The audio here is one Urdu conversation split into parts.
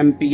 MP,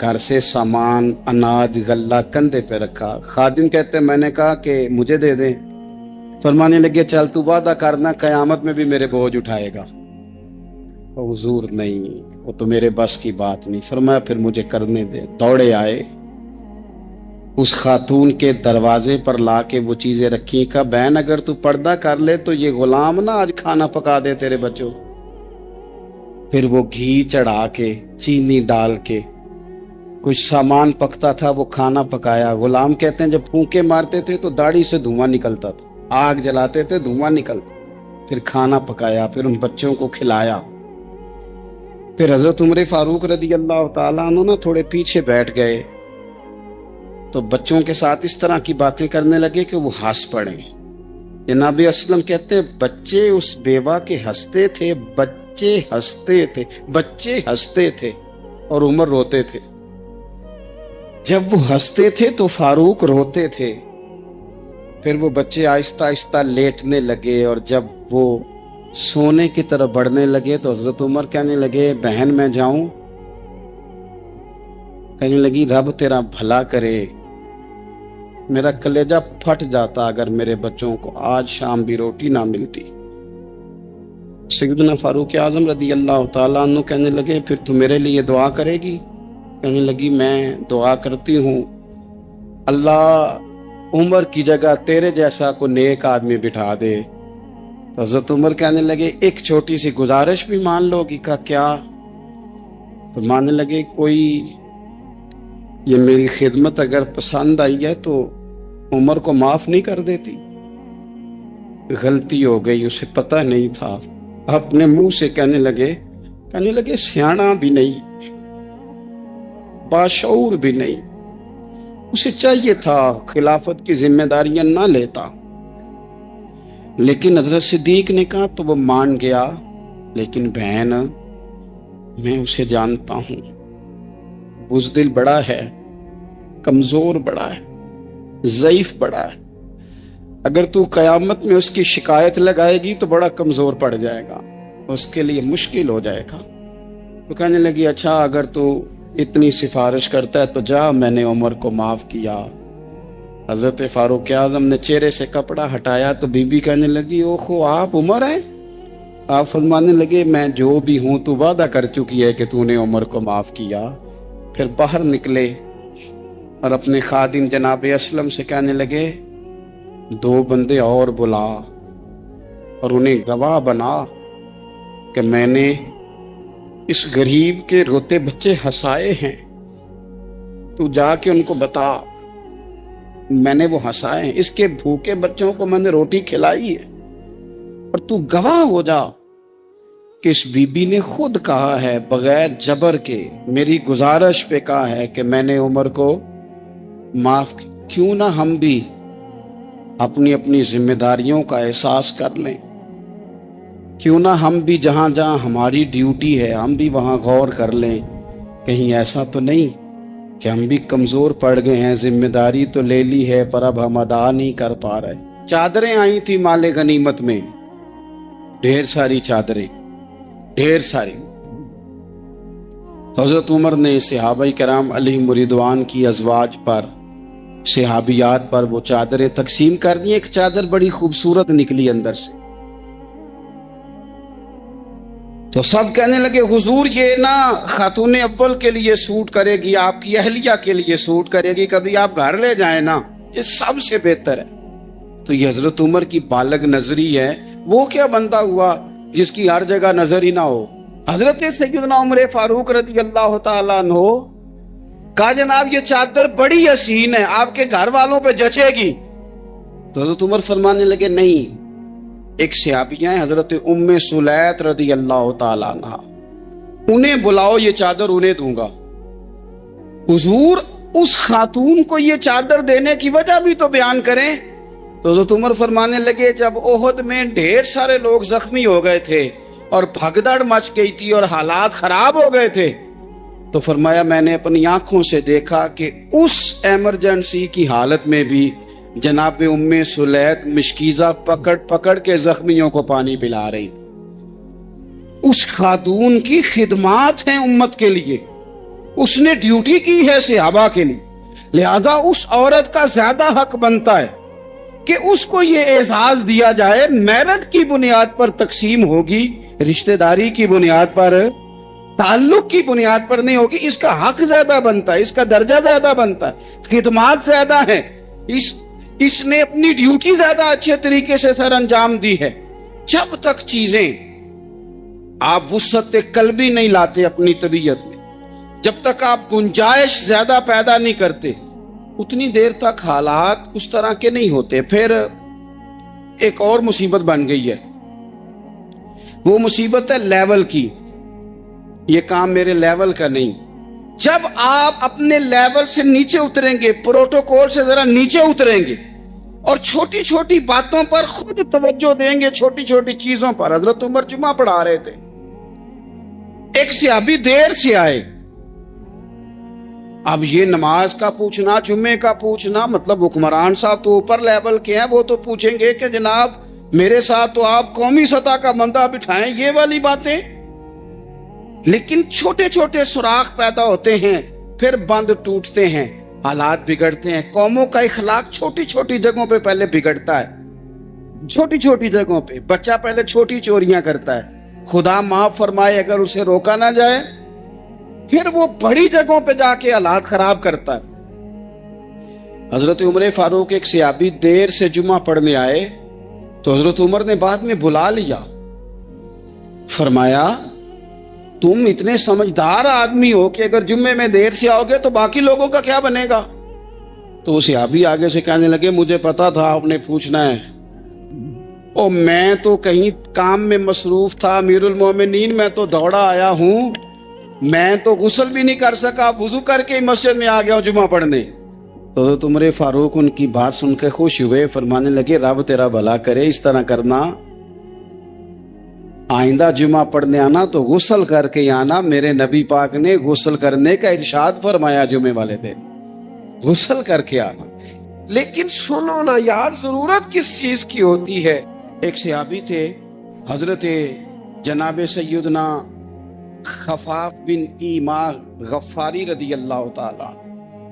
گھر سے سامان اناج غلہ کندھے پہ رکھا. خادم کہتے میں نے کہا کہ مجھے دے دیں. فرمانے لگے چل تو وعدہ کرنا قیامت میں بھی میرے بوجھ اٹھائے گا. حضور نہیں, وہ تو میرے بس کی بات نہیں. فرمایا پھر مجھے کرنے دے. دوڑے آئے, اس خاتون کے دروازے پر لا کے وہ چیزیں رکھی. کہا بہن اگر تو پردہ کر لے تو یہ غلام نہ آج کھانا پکا دے تیرے بچوں. پھر وہ گھی چڑھا کے چینی ڈال کے کچھ سامان پکتا تھا وہ کھانا پکایا. غلام کہتے ہیں جب پھونکے مارتے تھے تو داڑھی سے دھواں نکلتا تھا, آگ جلاتے تھے دھواں نکلتا. پھر کھانا پکایا, پھر ان بچوں کو کھلایا. پھر حضرت عمر فاروق رضی اللہ تعالیٰ عنہ نا تھوڑے پیچھے بیٹھ گئے تو بچوں کے ساتھ اس طرح کی باتیں کرنے لگے کہ وہ ہنس پڑے. جناب اسلم کہتے بچے اس بیوہ کے ہنستے تھے, بچے ہنستے تھے اور عمر روتے تھے. جب وہ ہنستے تھے تو فاروق روتے تھے. پھر وہ بچے آہستہ آہستہ لیٹنے لگے, اور جب وہ سونے کی طرف بڑھنے لگے تو حضرت عمر کہنے لگے بہن میں جاؤں؟ کہنے لگی رب تیرا بھلا کرے, میرا کلیجہ پھٹ جاتا اگر میرے بچوں کو آج شام بھی روٹی نہ ملتی. سیدنا فاروق اعظم رضی اللہ تعالیٰ عنہ کہنے لگے پھر تو میرے لیے دعا کرے گی؟ کہنے لگی میں دعا کرتی ہوں اللہ عمر کی جگہ تیرے جیسا کو نیک آدمی بٹھا دے. حضرت عمر کہنے لگے ایک چھوٹی سی گزارش بھی مان لو گی؟ کا کیا؟ فرمانے لگے کوئی یہ میری خدمت اگر پسند آئی ہے تو عمر کو معاف نہیں کر دیتی؟ غلطی ہو گئی, اسے پتہ نہیں تھا. اپنے منہ سے کہنے لگے سیاںا بھی نہیں, باشعور بھی نہیں, اسے چاہیے تھا خلافت کی ذمہ داریاں نہ لیتا. لیکن حضرت صدیق نے کہا تو وہ مان گیا. لیکن بہن میں اسے جانتا ہوں, بزدل بڑا ہے, کمزور بڑا ہے, ضعیف بڑا ہے. اگر تو قیامت میں اس کی شکایت لگائے گی تو بڑا کمزور پڑ جائے گا, اس کے لیے مشکل ہو جائے گا. تو کہنے لگی اچھا اگر تو اتنی سفارش کرتا ہے تو جا, میں نے عمر کو معاف کیا. حضرت فاروق اعظم نے چہرے سے کپڑا ہٹایا تو بی بی کہنے لگی اوہو آپ عمر ہیں؟ آپ فرمانے لگے میں جو بھی ہوں تو وعدہ کر چکی ہے کہ تو نے عمر کو معاف کیا. پھر باہر نکلے اور اپنے خادم جناب اسلم سے کہنے لگے 2 بندے اور بلا اور انہیں گواہ بنا کہ میں نے اس غریب کے روتے بچے ہنسائے ہیں. تو جا کے ان کو بتا میں نے وہ ہنسائے ہیں, اس کے بھوکے بچوں کو میں نے روٹی کھلائی ہے. اور تو گواہ ہو جا کہ اس بی بی نے خود کہا ہے بغیر جبر کے, میری گزارش پہ کہا ہے کہ میں نے عمر کو معاف. کیوں نہ ہم بھی اپنی اپنی ذمہ داریوں کا احساس کر لیں, کیوں نہ ہم بھی جہاں جہاں ہماری ڈیوٹی ہے ہم بھی وہاں غور کر لیں. کہیں ایسا تو نہیں کہ ہم بھی کمزور پڑ گئے ہیں, ذمہ داری تو لے لی ہے پر اب ہم ادا نہیں کر پا رہے. چادریں آئی تھی مال غنیمت میں, ڈھیر ساری چادریں, ڈھیر ساری. حضرت عمر نے صحابہ کرام علیہم رضوان کی ازواج پر, صحابیات پر وہ چادریں تقسیم کر دی. ایک چادر بڑی خوبصورت نکلی اندر سے, تو سب کہنے لگے حضور یہ نہ خاتون اول کے لیے سوٹ کرے گی, آپ کی اہلیہ کے لیے سوٹ کرے گی, کبھی آپ گھر لے جائیں نا, یہ سب سے بہتر ہے. تو یہ حضرت عمر کی بالغ نظری ہے. وہ کیا بندہ ہوا جس کی ہر جگہ نظر ہی نہ ہو. حضرت سیدنا عمر فاروق رضی اللہ تعالیٰ عنہ کہا جناب یہ چادر بڑی حسین ہے, آپ کے گھر والوں پہ جچے گی. تو حضرت عمر فرمانے لگے نہیں, ایک صحابیہ ہیں حضرت ام سلیت رضی اللہ تعالیٰ عنہ, انہیں بلاؤ یہ چادر انہیں دوں گا. حضور اس خاتون کو یہ چادر دینے کی وجہ بھی تو بیان کریں. تو حضرت عمر فرمانے لگے جب احد میں ڈھیر سارے لوگ زخمی ہو گئے تھے اور بھگدڑ مچ گئی تھی اور حالات خراب ہو گئے تھے, تو فرمایا میں نے اپنی آنکھوں سے دیکھا کہ اس ایمرجنسی کی حالت میں بھی جناب ام سلیت مشکیزہ پکڑ پکڑ کے زخمیوں کو پانی پلا رہی تھی. اس خاتون کی خدمات ہیں امت کے لیے. اس نے ڈیوٹی کی ہے صحابہ کے لیے، لہذا اس عورت کا زیادہ حق بنتا ہے کہ اس کو یہ احساس دیا جائے میرٹ کی بنیاد پر تقسیم ہوگی، رشتہ داری کی بنیاد پر، تعلق کی بنیاد پر نہیں ہوگی۔ اس کا حق زیادہ بنتا ہے، اس کا درجہ زیادہ بنتا ہے، خدمات زیادہ ہیں، اس نے اپنی ڈیوٹی زیادہ اچھے طریقے سے سر انجام دی ہے۔ جب تک چیزیں آپ وسعت قلبی نہیں لاتے اپنی طبیعت میں، جب تک آپ گنجائش زیادہ پیدا نہیں کرتے، اتنی دیر تک حالات اس طرح کے نہیں ہوتے۔ پھر ایک اور مصیبت بن گئی ہے، وہ مصیبت ہے لیول کی۔ یہ کام میرے لیول کا نہیں۔ جب آپ اپنے لیول سے نیچے اتریں گے، پروٹوکول سے ذرا نیچے اتریں گے اور چھوٹی چھوٹی باتوں پر خود توجہ دیں گے، چھوٹی چھوٹی چیزوں پر۔ حضرت عمر جمعہ پڑھا رہے تھے، ایک صحابی دیر سے آئے۔ اب یہ نماز کا پوچھنا، جمعے کا پوچھنا، مطلب حکمران صاحب تو اوپر لیول کے ہیں، وہ تو پوچھیں گے کہ جناب میرے ساتھ تو آپ قومی سطح کا بندہ بٹھائیں، یہ والی باتیں۔ لیکن چھوٹے چھوٹے سوراخ پیدا ہوتے ہیں، پھر بند ٹوٹتے ہیں، حالات بگڑتے ہیں۔ قوموں کا اخلاق چھوٹی چھوٹی جگہوں پہ پہلے بگڑتا ہے، چھوٹی چھوٹی جگہوں پہ۔ بچہ پہلے چھوٹی چوریاں کرتا ہے، خدا معاف فرمائے اگر اسے روکا نہ جائے، پھر وہ بڑی جگہوں پہ جا کے حالات خراب کرتا ہے۔ حضرت عمر فاروق ایک صحابی دیر سے جمعہ پڑھنے آئے تو حضرت عمر نے بعد میں بلا لیا، فرمایا تم اتنے سمجھدار آدمی ہو کہ اگر جمعے میں دیر سے آؤ گے تو باقی لوگوں کا کیا بنے گا؟ تو وہ صحابی آگے سے کہنے لگے مجھے پتا تھا آپ نے پوچھنا ہے، اور میں تو کہیں کام میں مصروف تھا، امیر المومنین میں تو دوڑا آیا ہوں، میں تو غسل بھی نہیں کر سکا، وضو کر کے مسجد میں آ گیا ہوں جمعہ پڑھنے۔ تو حضرت عمر فاروق ان کی بات سن کے خوش ہوئے، فرمانے لگے رب تیرا بھلا کرے، اس طرح کرنا، آئندہ جمعہ پڑھنے آنا تو غسل کر کے آنا۔ میرے نبی پاک نے غسل کرنے کا ارشاد فرمایا جمعے والے دن، غسل کر کے آنا۔ لیکن سنو نا یار، ضرورت کس چیز کی ہوتی ہے؟ ایک صحابی تھے حضرت جناب سیدنا خفاف بن ایما غفاری رضی اللہ تعالی،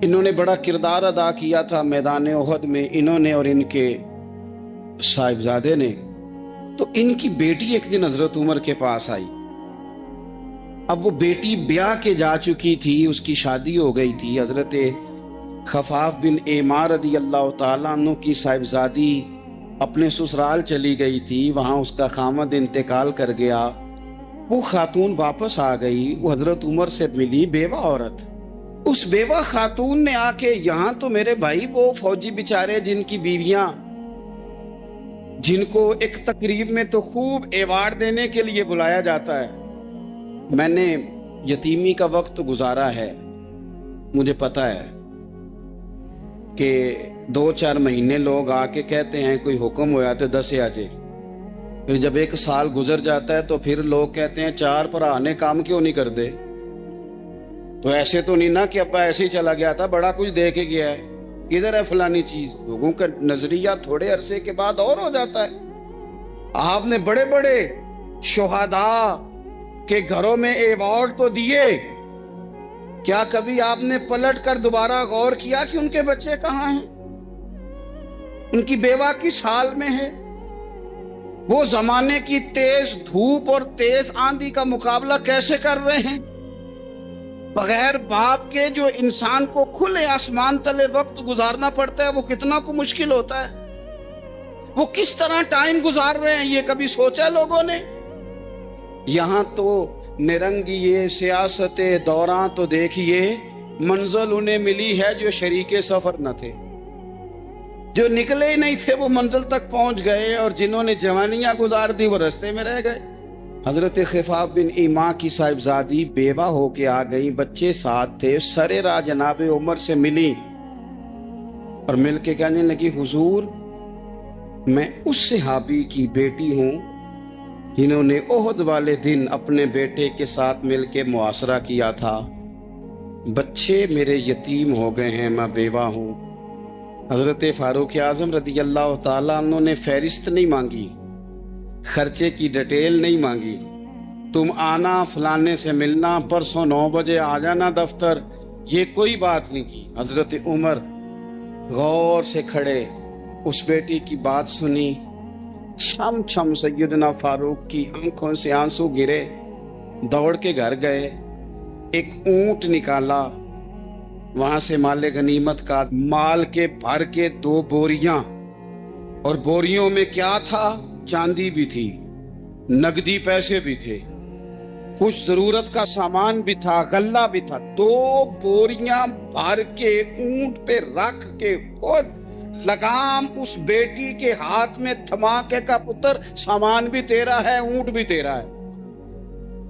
انہوں نے بڑا کردار ادا کیا تھا میدان احد میں، انہوں نے اور ان کے صاحبزادے نے۔ تو ان کی بیٹی ایک دن حضرت عمر کے پاس آئی۔ اب وہ بیٹی بیاہ کے جا چکی تھی، اس کی شادی ہو گئی تھی۔ حضرت خفاف بن ایما رضی اللہ تعالیٰ عنہ کی صاحبزادی اپنے سسرال چلی گئی تھی، وہاں اس کا خامد انتقال کر گیا۔ وہ خاتون واپس آ گئی، وہ حضرت عمر سے ملی، بیوہ عورت۔ اس بیوہ خاتون نے آ کے، یہاں تو میرے بھائی وہ فوجی بیچارے جن کی بیویاں، جن کو ایک تقریب میں تو خوب ایوارڈ دینے کے لیے بلایا جاتا ہے، میں نے یتیمی کا وقت گزارا ہے، مجھے پتا ہے کہ 2-4 مہینے لوگ آ کے کہتے ہیں کوئی حکم ہوا تو 10 آجے، پھر جب 1 سال گزر جاتا ہے تو پھر لوگ کہتے ہیں 4 بھرا نے کام کیوں نہیں کر دے؟ تو ایسے تو نہیں نا کہ ابا ایسے ہی چلا گیا تھا، بڑا کچھ دے کے گیا ہے، کدھر ہے فلانی چیز؟ لوگوں کا نظریہ تھوڑے عرصے کے بعد اور ہو جاتا ہے۔ آپ نے بڑے بڑے شہداء کے گھروں میں ایوارڈ تو دیے، کیا کبھی آپ نے پلٹ کر دوبارہ غور کیا کہ ان کے بچے کہاں ہیں، ان کی بیوہ کس حال میں ہے؟ وہ زمانے کی تیز دھوپ اور تیز آندھی کا مقابلہ کیسے کر رہے ہیں؟ بغیر باپ کے جو انسان کو کھلے آسمان تلے وقت گزارنا پڑتا ہے، وہ کتنا کو مشکل ہوتا ہے، وہ کس طرح ٹائم گزار رہے ہیں، یہ کبھی سوچا لوگوں نے؟ یہاں تو نرنگیے سیاست دوران تو دیکھیے منزل انہیں ملی ہے جو شریک سفر نہ تھے، جو نکلے ہی نہیں تھے وہ منزل تک پہنچ گئے، اور جنہوں نے جوانیاں گزار دی وہ رستے میں رہ گئے۔ حضرت خفاف بن ایما کی صاحبزادی بیوہ ہو کے آ گئی، بچے ساتھ تھے، سرے راہ جناب عمر سے ملی اور مل کے کہنے لگی حضور میں اس صحابی کی بیٹی ہوں جنہوں نے احد والے دن اپنے بیٹے کے ساتھ مل کے معاشرہ کیا تھا، بچے میرے یتیم ہو گئے ہیں، میں بیوہ ہوں۔ حضرت فاروق اعظم رضی اللہ تعالیٰ عنہ نے فہرست نہیں مانگی، خرچے کی ڈیٹیل نہیں مانگی، تم آنا فلانے سے ملنا، پرسوں 9 بجے آ جانا دفتر، یہ کوئی بات نہیں کی۔ حضرت عمر غور سے کھڑے، اس بیٹی کی بات سنی، چھم چھم سیدنا فاروق کی آنکھوں سے آنسو گرے، دوڑ کے گھر گئے، ایک اونٹ نکالا، وہاں سے مال غنیمت کا مال کے بھر کے 2 بوریاں، اور بوریوں میں کیا تھا؟ چاندی بھی تھی، نقدی پیسے بھی تھے، کچھ ضرورت کا سامان بھی تھا، غلہ بھی تھا۔ 2 بوریاں بھر کے اونٹ پہ رکھ کے خود لگام اس بیٹی کے ہاتھ میں تھما کے کا پتر سامان بھی تیرا ہے، اونٹ بھی تیرا ہے،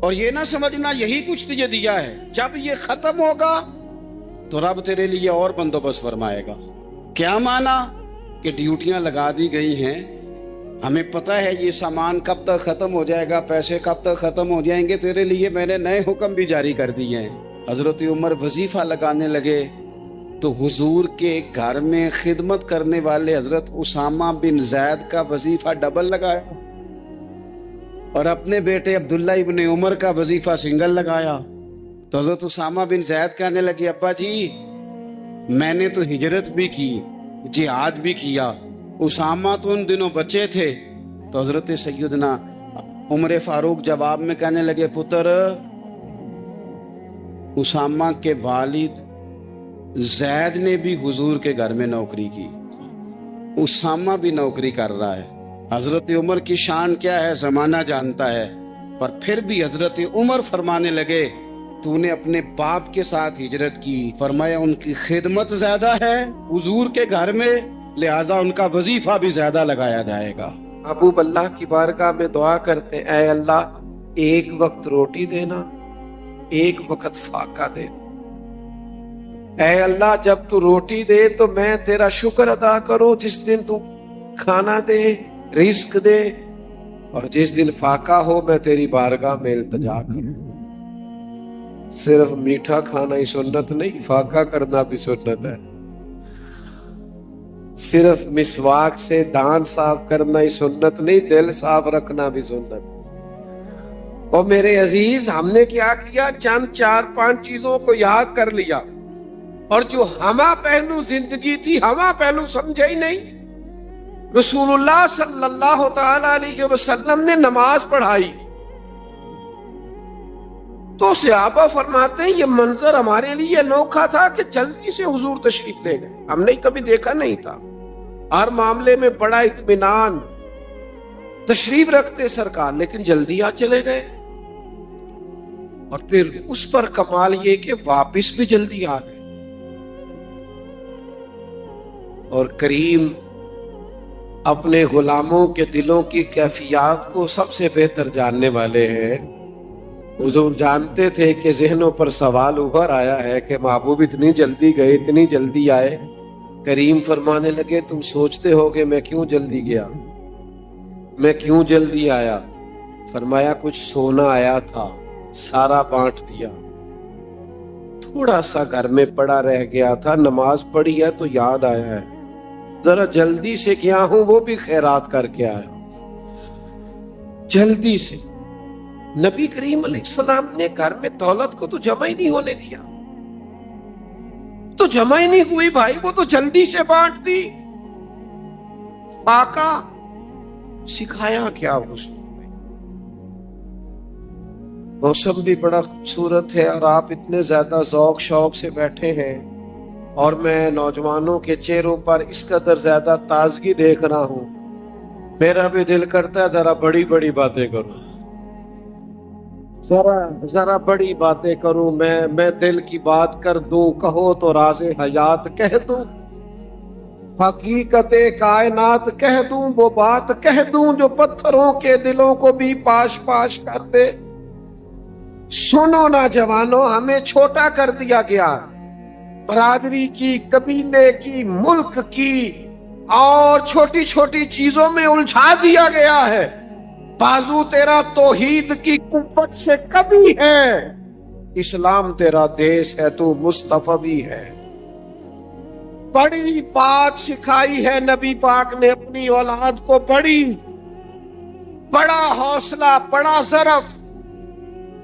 اور یہ نہ سمجھنا یہی کچھ تجھے دیا ہے، جب یہ ختم ہوگا تو رب تیرے لیے اور بندوبست فرمائے گا۔ کیا مانا؟ کہ ڈیوٹیاں لگا دی گئی ہیں، ہمیں پتہ ہے یہ سامان کب تک ختم ہو جائے گا، پیسے کب تک ختم ہو جائیں گے، تیرے لیے میں نے نئے حکم بھی جاری کر دیے ہیں۔ حضرت عمر وظیفہ لگانے لگے تو حضور کے گھر میں خدمت کرنے والے حضرت اسامہ بن زید کا وظیفہ ڈبل لگایا، اور اپنے بیٹے عبداللہ ابن عمر کا وظیفہ سنگل لگایا۔ تو حضرت اسامہ بن زید کہنے لگے، ابا جی میں نے تو ہجرت بھی کی، جہاد بھی کیا، اسامہ تو ان دنوں بچے تھے۔ تو حضرت سیدنا عمر فاروق جواب میں کہنے لگے، پتر اسامہ کے والد زید نے بھی حضور کے گھر میں نوکری کی، اسامہ بھی نوکری کر رہا ہے۔ حضرت عمر کی شان کیا ہے زمانہ جانتا ہے، پر پھر بھی حضرت عمر فرمانے لگے، تو نے اپنے باپ کے ساتھ ہجرت کی، فرمایا ان کی خدمت زیادہ ہے حضور کے گھر میں، لہذا ان کا وظیفہ بھی زیادہ لگایا جائے گا۔ محبوب اللہ کی بارگاہ میں دعا کرتے ہیں، اے اللہ ایک وقت روٹی دینا، ایک وقت فاقہ دینا۔ اے اللہ جب تو روٹی دے تو میں تیرا شکر ادا کروں، جس دن تو کھانا دے، رزق دے، اور جس دن فاقہ ہو میں تیری بارگاہ میں التجا کروں۔ صرف میٹھا کھانا ہی سنت نہیں، فاقہ کرنا بھی سنت ہے۔ صرف مسواک سے دان صاف کرنا ہی سنت نہیں، دل صاف رکھنا بھی سنت ہے۔ اور میرے عزیز ہم نے کیا کیا؟ چند 4-5 چیزوں کو یاد کر لیا، اور جو ہمہ پہلو زندگی تھی ہمہ پہلو سمجھے ہی نہیں۔ رسول اللہ صلی اللہ تعالی علیہ وسلم نے نماز پڑھائی تو صحابہ فرماتے ہیں یہ منظر ہمارے لیے انوکھا تھا کہ جلدی سے حضور تشریف لے گئے، ہم نے کبھی دیکھا نہیں تھا، ہر معاملے میں بڑا اطمینان تشریف رکھتے سرکار، لیکن جلدی آ چلے گئے۔ اور پھر اس پر کمال یہ کہ واپس بھی جلدی آ گئے۔ اور کریم اپنے غلاموں کے دلوں کی کیفیات کو سب سے بہتر جاننے والے ہیں۔ حضور جانتے تھے کہ ذہنوں پر سوال ابھر آیا ہے کہ محبوب اتنی جلدی گئے، اتنی جلدی آئے۔ کریم فرمانے لگے، تم سوچتے ہو کہ میں کیوں جلدی گیا، میں کیوں جلدی آیا؟ فرمایا کچھ سونا آیا تھا، سارا بانٹ دیا، تھوڑا سا گھر میں پڑا رہ گیا تھا، نماز پڑھی ہے تو یاد آیا ہے، ذرا جلدی سے گیا ہوں، وہ بھی خیرات کر کے آیا جلدی سے۔ نبی کریم علیہ السلام نے گھر میں دولت کو تو جمع ہی نہیں ہونے دیا، تو جمع ہی نہیں ہوئی بھائی، وہ تو جلدی سے بانٹ دی۔ آقا سکھایا کیا حسن میں؟ موسم بھی بڑا خوبصورت ہے اور آپ اتنے زیادہ ذوق شوق سے بیٹھے ہیں، اور میں نوجوانوں کے چہروں پر اس قدر زیادہ تازگی دیکھ رہا ہوں، میرا بھی دل کرتا ہے ذرا بڑی بڑی باتیں کروں، ذرا بڑی باتیں کروں، میں دل کی بات کر دوں، کہو تو راز حیات کہہ دوں، حقیقت کائنات کہہ دوں، وہ بات کہہ دوں جو پتھروں کے دلوں کو بھی پاش پاش کر دے۔ سنو نوجوانوں، ہمیں چھوٹا کر دیا گیا، برادری کی، قبیلے کی، ملک کی، اور چھوٹی چھوٹی چیزوں میں الجھا دیا گیا ہے۔ بازو تیرا توحید کی قوت سے کبھی ہے، اسلام تیرا دیش ہے، تو مصطفی ہے۔ بڑی بات سکھائی ہے نبی پاک نے اپنی اولاد کو، بڑا حوصلہ، بڑا ظرف،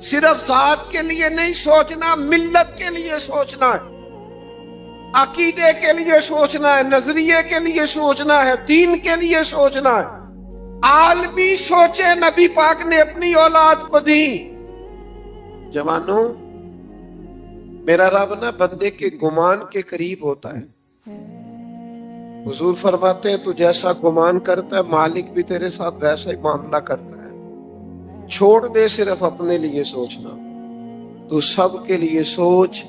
صرف ذات کے لیے نہیں سوچنا، ملت کے لیے سوچنا ہے، عقیدے کے لیے سوچنا ہے، نظریے کے لیے سوچنا ہے، دین کے لیے سوچنا ہے۔ عالمی سوچے نبی پاک نے اپنی اولاد کو دی۔ جوانوں، میرا رب نا بندے کے گمان کے قریب ہوتا ہے۔ حضور فرماتے ہیں تو جیسا گمان کرتا ہے مالک بھی تیرے ساتھ ویسا ہی معاملہ کرتا ہے۔ چھوڑ دے صرف اپنے لیے سوچنا، تو سب کے لیے سوچ،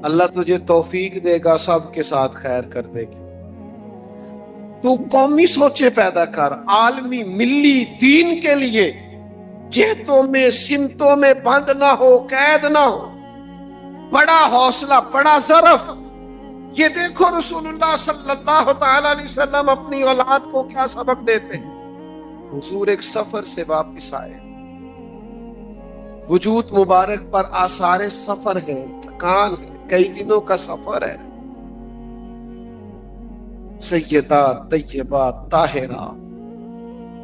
اللہ تجھے توفیق دے گا، سب کے ساتھ خیر کر دے گی۔ تو قومی سوچے پیدا کر، عالمی ملی دین کے لیے، جہتوں میں سمتوں میں بند نہ ہو، قید نہ ہو۔ بڑا حوصلہ، بڑا ظرف۔ یہ دیکھو رسول اللہ صلی اللہ تعالی علیہ وسلم اپنی اولاد کو کیا سبق دیتے ہیں۔ حضور ایک سفر سے واپس آئے، وجود مبارک پر آثار سفر ہے، تھکان ہے، کئی دنوں کا سفر ہے۔ سیدہ طیبہ طاہرہ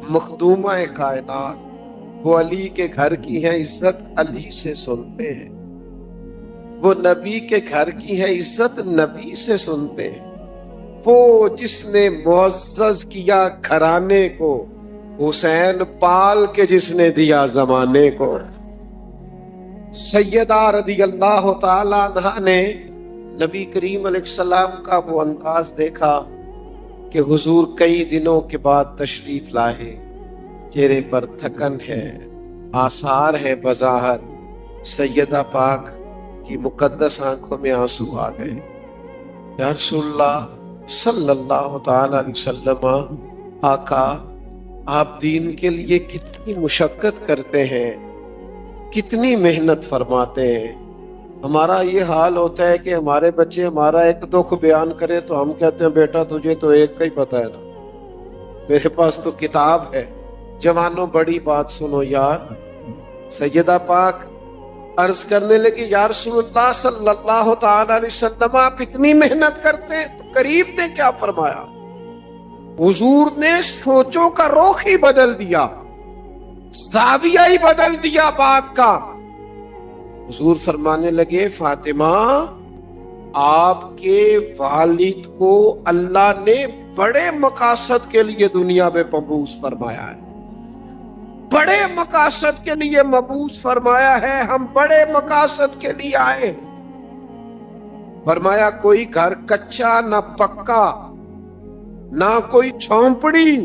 مخدومہ کائنات، وہ علی کے گھر کی ہے، عزت علی سے سنتے ہیں۔ وہ نبی کے گھر کی ہے، عزت نبی سے سنتے ہیں۔ وہ جس نے معزز کیا گھرانے کو، حسین پال کے جس نے دیا زمانے کو۔ سیدہ رضی اللہ تعالی عنہا نے نبی کریم علیہ السلام کا وہ انداز دیکھا کہ حضور کئی دنوں کے بعد تشریف لائے، چہرے پر تھکن ہے، آثار ہے بظاہر۔ سیدہ پاک کی مقدس آنکھوں میں آنسو آ گئے۔ یا رسول اللہ صلی اللہ تعالی علیہ وسلم، آقا آپ دین کے لیے کتنی مشقت کرتے ہیں، کتنی محنت فرماتے ہیں۔ ہمارا یہ حال ہوتا ہے کہ ہمارے بچے ہمارا ایک دکھ بیان کرے تو ہم کہتے ہیں بیٹا تجھے تو ایک کا ہی پتہ ہے نا، میرے پاس تو کتاب ہے۔ جوانوں بڑی بات سنو یار۔ سیدہ پاک عرض کرنے لگی، یا رسول اللہ صلی اللہ تعالی علیہ وسلم آپ اتنی محنت کرتے ہیں تو قریب نے کیا فرمایا؟ حضور نے سوچوں کا رخ ہی بدل دیا، زاویہ ہی بدل دیا بات کا۔ حضور فرمانے لگے، فاطمہ آپ کے والد کو اللہ نے بڑے مقاصد کے لیے دنیا میں مبعوث فرمایا ہے، بڑے مقاصد کے لیے مبعوث فرمایا ہے، ہم بڑے مقاصد کے لیے آئے۔ فرمایا کوئی گھر کچا نہ پکا، نہ کوئی جھونپڑی،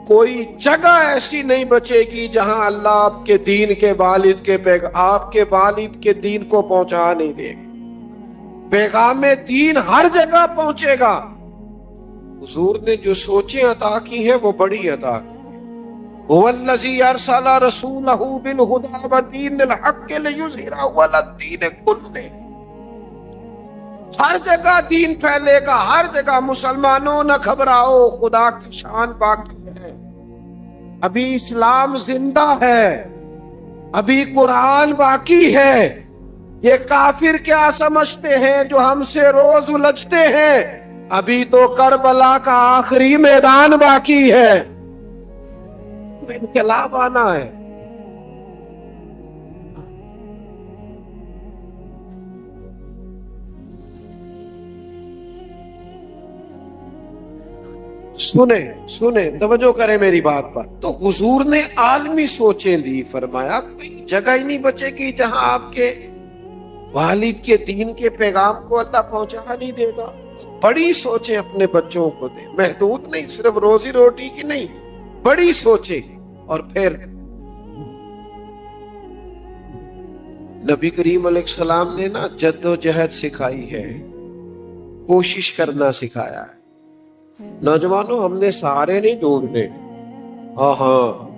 کوئی جگہ ایسی نہیں بچے گی جہاں اللہ آپ کے دین کے والد کے آپ کے والد کے دین کو پہنچا نہیں دے گا۔ پیغام دین ہر جگہ پہنچے گا۔ حضور نے جو سوچیں عطا کی ہیں وہ بڑی عطا کی۔ هو الذی ارسل رسولہ بالہدی ودین الحق لیظہرہ علی الدین کلہ۔ ہر جگہ دین پھیلے گا، ہر جگہ۔ مسلمانوں نہ گھبراؤ، خدا کی شان باقی ہے، ابھی اسلام زندہ ہے، ابھی قرآن باقی ہے۔ یہ کافر کیا سمجھتے ہیں جو ہم سے روز الجھتے ہیں؟ ابھی تو کربلا کا آخری میدان باقی ہے، انقلاب آنا ہے۔ سنیں توجہ کریں میری بات پر۔ تو حضور نے عالمی سوچیں دی، فرمایا کوئی جگہ ہی نہیں بچے گی جہاں آپ کے والد کے دین کے پیغام کو اللہ پہنچا نہیں دے گا۔ بڑی سوچیں اپنے بچوں کو دیں، محدود نہیں، صرف روزی روٹی کی نہیں، بڑی سوچیں۔ اور پھر نبی کریم علیہ السلام نے نا جد و جہد سکھائی ہے، کوشش کرنا سکھایا ہے۔ نوجوانوں ہم نے سہارے نہیں ڈھونڈنے، ہاں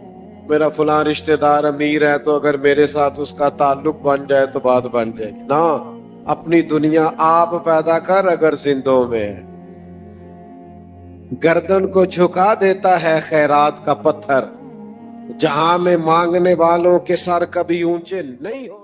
میرا فلاں رشتہ دار امیر ہے تو اگر میرے ساتھ اس کا تعلق بن جائے تو بات بن جائے گی، نہ، اپنی دنیا آپ پیدا کر اگر زندوں میں ہے۔ گردن کو جھکا دیتا ہے خیرات کا پتھر، جہاں میں مانگنے والوں کے سر کبھی اونچے نہیں ہو۔